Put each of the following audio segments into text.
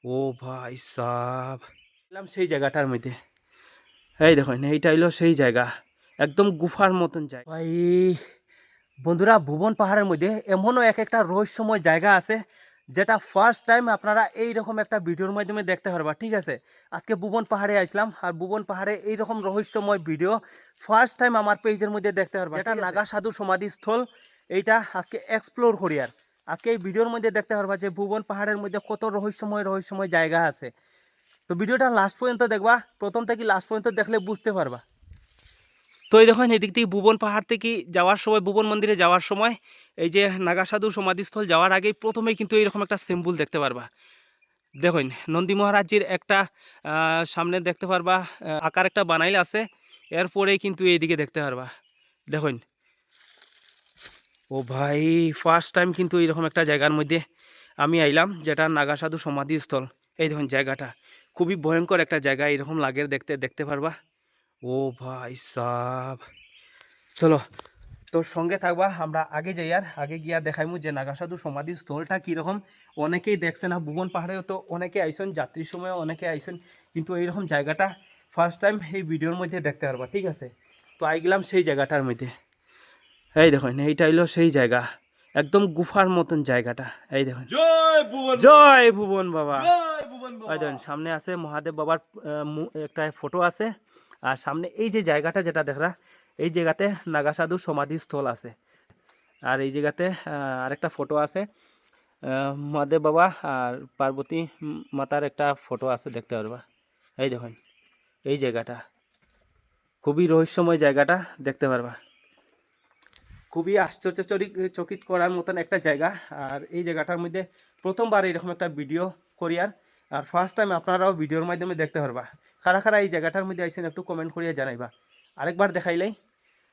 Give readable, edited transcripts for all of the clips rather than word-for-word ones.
ও ভাই সাব, এলাম সেই জায়গাটার মধ্যে। এই দেখুন, এইটা হইলো সেই জায়গা, একদম গুফার মতন জায়গা ভাই। বন্ধুরা, ভুবন পাহাড়ের মধ্যে এমনও এক একটা রহস্যময় জায়গা আছে, যেটা ফার্স্ট টাইম আপনারা এইরকম একটা ভিডিওর মাধ্যমে দেখতে পারবা। ঠিক আছে, আজকে ভুবন পাহাড়ে আসলাম, আর ভুবন পাহাড়ে এইরকম রহস্যময় ভিডিও ফার্স্ট টাইম আমার পেজের মধ্যে দেখতে পারবা, যেটা নাগা সাধু সমাধিস্থল। এইটা আজকে এক্সপ্লোর করি, আর আজকে এই ভিডিওর মধ্যে দেখতে পারবা যে ভুবন পাহাড়ের মধ্যে কত রহস্যময় জায়গা আছে। তো ভিডিওটা লাস্ট পর্যন্ত দেখবা, প্রথম থেকে লাস্ট পর্যন্ত দেখলে বুঝতে পারবা। তো এই দেখুন, এদিক থেকে ভুবন পাহাড় থেকে যাওয়ার সময়, ভুবন মন্দিরে যাওয়ার সময়, এই যে নাগা সাধু সমাধিস্থল যাওয়ার আগেই প্রথমেই কিন্তু এইরকম একটা সিম্বল দেখতে পারবা। দেখুন, নন্দী মহারাজজির একটা সামনে দেখতে পারবা আকার একটা বানাইল আছে, এরপরেই কিন্তু এইদিকে দেখতে পারবা। দেখুন, ও ভাই, ফার্স্ট টাইম কিন্তু এইরকম একটা জায়গার মধ্যে আমি আইলাম, যেটা নাগা সাধু সমাধিস্থল। এই দেখুন জায়গাটা খুবই ভয়ঙ্কর একটা জায়গা, এরকম লাগে দেখতে, দেখতে পারবা। ও ভাই সাব, চলো তোর সঙ্গে থাকবা, আমরা আগে যাই, আর আগে গিয়া দেখাইমু যে নাগা সাধু সমাধি স্থলটা কীরকম। অনেকেই দেখছে না, ভুবন পাহাড়েও তো অনেকে আইসেন, যাত্রীর সময় অনেকে আইসেন, কিন্তু এইরকম জায়গাটা ফার্স্ট টাইম এই ভিডিওর মধ্যে দেখতে পারবা। ঠিক আছে, তো আই গেলাম সেই জায়গাটার মধ্যে। এই দেখুন, এইটা হইলো সেই জায়গা, একদম গুফার মতন জায়গাটা। এই দেখুন, জয় ভুবন বাবা। এই দেখুন, সামনে আছে মহাদেব বাবার একটা ফটো আছে, আর সামনে এই যে জায়গাটা যেটা দেখরা, এই জায়গাতে নাগা সাধু সমাধি স্থল আছে। আর এই জায়গাতে আরেকটা ফটো আছে, মহাদেব বাবা আর পার্বতী মাতার একটা ফটো আছে, দেখতে পারবা। এই দেখুন, এই জায়গাটা খুবই রহস্যময় জায়গাটা, দেখতে পারবা। খুবই চকিত করার মতন একটা জায়গা। আর এই জায়গাটার মধ্যে প্রথমবার এরকম একটা ভিডিও করি, আর ফার্স্ট টাইম আপনারাও ভিডিওর মাধ্যমে দেখতে পারবা। খারা খারা এই জায়গাটার মধ্যে আইসেন, একটু কমেন্ট করিয়া জানাইবা। আরেকবার দেখাইলেই,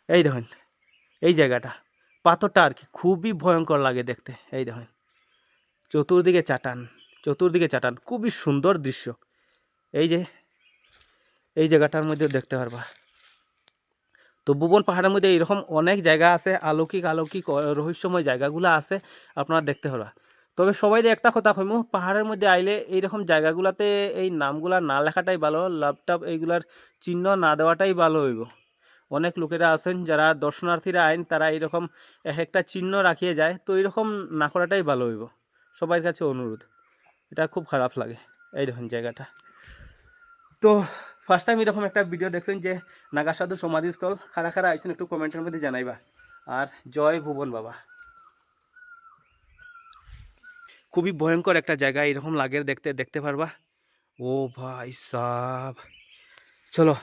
এই দেখুন এই জায়গাটা, পাথরটা আর কি খুবই ভয়ঙ্কর লাগে দেখতে। এই দেখুন, চতুর্দিকে চাটান, চতুর্দিকে চাটান, খুবই সুন্দর দৃশ্য। এই যে এই জায়গাটার মধ্যে দেখতে পারবা। তো ভুবন পাহাড়ের মধ্যে এরকম অনেক জায়গা আছে, অলৌকিক রহস্যময় জায়গাগুলো আছে, আপনারা দেখতে পারবা। তবে সবাই একটা কথা কইমু, পাহাড়ের মধ্যে আইলে এইরকম জায়গাগুলোতে এই নামগুলা না লেখাটাই ভালো, ল্যাপটপ এইগুলার চিহ্ন না দেওয়াটাই ভালো হইব। অনেক লোকেরা আছেন যারা দর্শনার্থীরা আইন, তারা এইরকম এক একটা চিহ্ন রাখিয়ে যায়, তো এইরকম না করাটাই ভালো হইব। সবার কাছে অনুরোধ, এটা খুব খারাপ লাগে। এই দেখুন জায়গাটা। তো ফার্স্ট টাইম এরকম একটা ভিডিও দেখছেন যে নাগা সাধু সমাধিস্থল, খারা খারা আইসেন, একটু কমেন্টের মধ্যে জানাইবা। আর জয় ভুবন বাবা। খুবই ভয়ঙ্কর একটা জায়গা, এরকম লাগে দেখতে, দেখতে পারবা। ও ভাই সাব, চলো